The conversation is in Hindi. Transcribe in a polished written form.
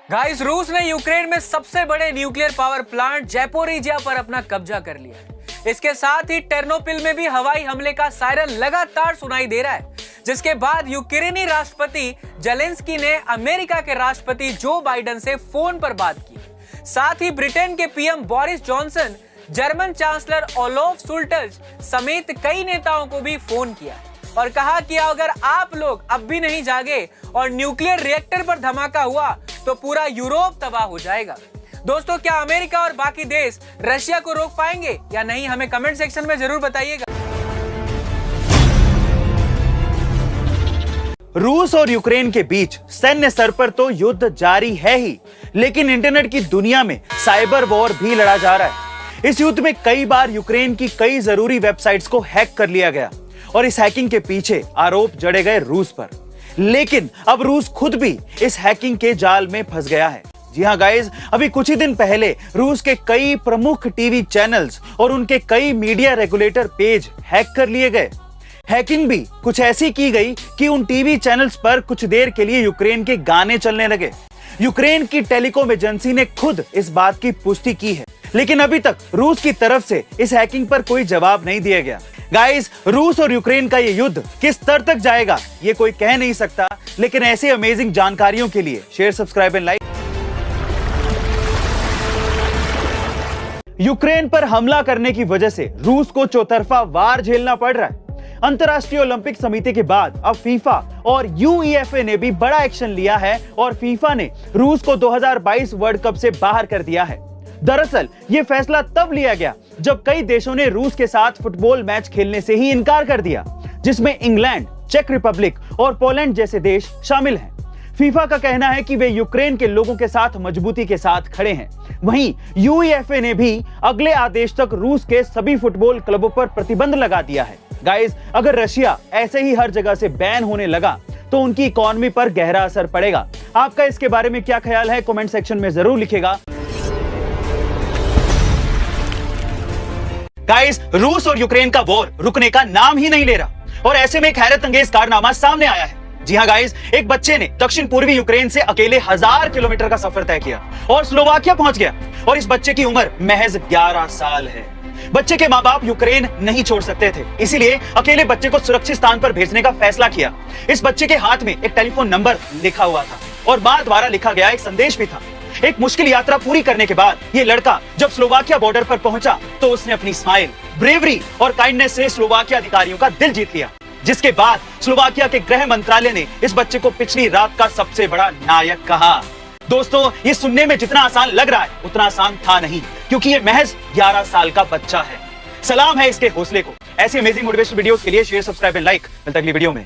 गाइस, रूस ने यूक्रेन में सबसे बड़े न्यूक्लियर पावर प्लांट ज़ैपोरिजिया पर अपना कब्जा कर लिया है। इसके साथ ही टर्नोपिल में भी हवाई हमले का सायरन लगातार सुनाई दे रहा है, जिसके बाद यूक्रेनी राष्ट्रपति जेलेंस्की ने अमेरिका के राष्ट्रपति जो बाइडेन से फोन पर बात की। साथ ही ब्रिटेन के PM Boris Johnson, German chancellor Olaf Scholz समेत कई नेताओं को भी फोन किया और कहा कि अगर आप लोग अब भी नहीं जागे और न्यूक्लियर रिएक्टर पर धमाका हुआ तो पूरा यूरोप तबाह हो जाएगा। दोस्तों, क्या अमेरिका और बाकी देश रशिया को रोक पाएंगे या नहीं, हमें कमेंट सेक्शन में जरूर बताइएगा। रूस और यूक्रेन के बीच सैन्य स्तर पर तो युद्ध जारी है ही, लेकिन इंटरनेट की दुनिया में साइबर वॉर भी लड़ा जा रहा है। इस युद्ध में कई बार यूक्रेन की कई जरूरी वेबसाइट्स को हैक कर लिया गया और इस हैकिंग के पीछे आरोप जड़े गए रूस पर। लेकिन अब रूस खुद भी इस हैकिंग के जाल में फंस गया है। जी हां गाइस, अभी कुछ ही दिन पहले रूस के कई प्रमुख टीवी चैनल्स और उनके कई मीडिया रेगुलेटर पेज हैक कर लिए गए। हैकिंग भी कुछ ऐसी की गई कि उन टीवी चैनल्स पर कुछ देर के लिए यूक्रेन के गाने चलने लगे। यूक्रेन की टेलीकॉम एजेंसी ने खुद इस बात की पुष्टि की है, लेकिन अभी तक रूस की तरफ से इस हैकिंग पर कोई जवाब नहीं दिया गया। गाइस, रूस और यूक्रेन का ये युद्ध किस स्तर तक जाएगा ये कोई कह नहीं सकता, लेकिन ऐसे अमेजिंग जानकारियों के लिए share, subscribe and like. Ukraine पर हमला करने की वजह से रूस को चौतरफा वार झेलना पड़ रहा है। अंतर्राष्ट्रीय ओलंपिक समिति के बाद अब फीफा और यूईएफए ने भी बड़ा एक्शन लिया है और फीफा ने रूस को 2022 वर्ल्ड कप से बाहर कर दिया है। दरअसल ये फैसला तब लिया गया जब कई देशों ने रूस के साथ फुटबॉल मैच खेलने से ही इनकार कर दिया, जिसमें इंग्लैंड, चेक रिपब्लिक और पोलैंड जैसे देश शामिल हैं। फीफा का कहना है कि वे यूक्रेन के लोगों के साथ मजबूती के साथ खड़े हैं। वहीं यूईएफए ने भी अगले आदेश तक रूस के सभी फुटबॉल क्लबों पर प्रतिबंध लगा दिया है। गाइस, अगर रशिया ऐसे ही हर जगह से बैन होने लगा तो उनकी इकोनॉमी पर गहरा असर पड़ेगा। आपका इसके बारे में क्या ख्याल है, कमेंट सेक्शन में जरूर लिखिएगा। गाइस, रूस और यूक्रेन का वॉर रुकने का नाम ही नहीं ले रहा और ऐसे में एक हैरत अंगेज कारनामा सामने आया है। जी हां गाइस, एक बच्चे ने दक्षिण पूर्वी यूक्रेन से अकेले 1000 किलोमीटर का सफर तय किया और स्लोवाकिया पहुंच गया और इस बच्चे की उम्र महज 11 साल है। बच्चे के माँ बाप यूक्रेन नहीं छोड़ सकते थे, इसीलिए अकेले बच्चे को सुरक्षित स्थान पर भेजने का फैसला किया। इस बच्चे के हाथ में एक टेलीफोन नंबर लिखा हुआ था और मां द्वारा लिखा गया एक संदेश भी था। एक मुश्किल यात्रा पूरी करने के बाद ये लड़का जब स्लोवाकिया बॉर्डर पर पहुंचा तो उसने अपनी स्माइल, ब्रेवरी और काइंडनेस से स्लोवाकिया अधिकारियों का दिल जीत लिया, जिसके बाद स्लोवाकिया के गृह मंत्रालय ने इस बच्चे को पिछली रात का सबसे बड़ा नायक कहा। दोस्तों, ये सुनने में जितना आसान लग रहा है उतना आसान था नहीं, क्योंकि ये महज 11 साल का बच्चा है। सलाम है इसके हौसले को। ऐसी अमेजिंग मोटिवेशनल वीडियोस के लिए शेयर, सब्सक्राइब एंड लाइक। मिलते हैं अगली वीडियो में।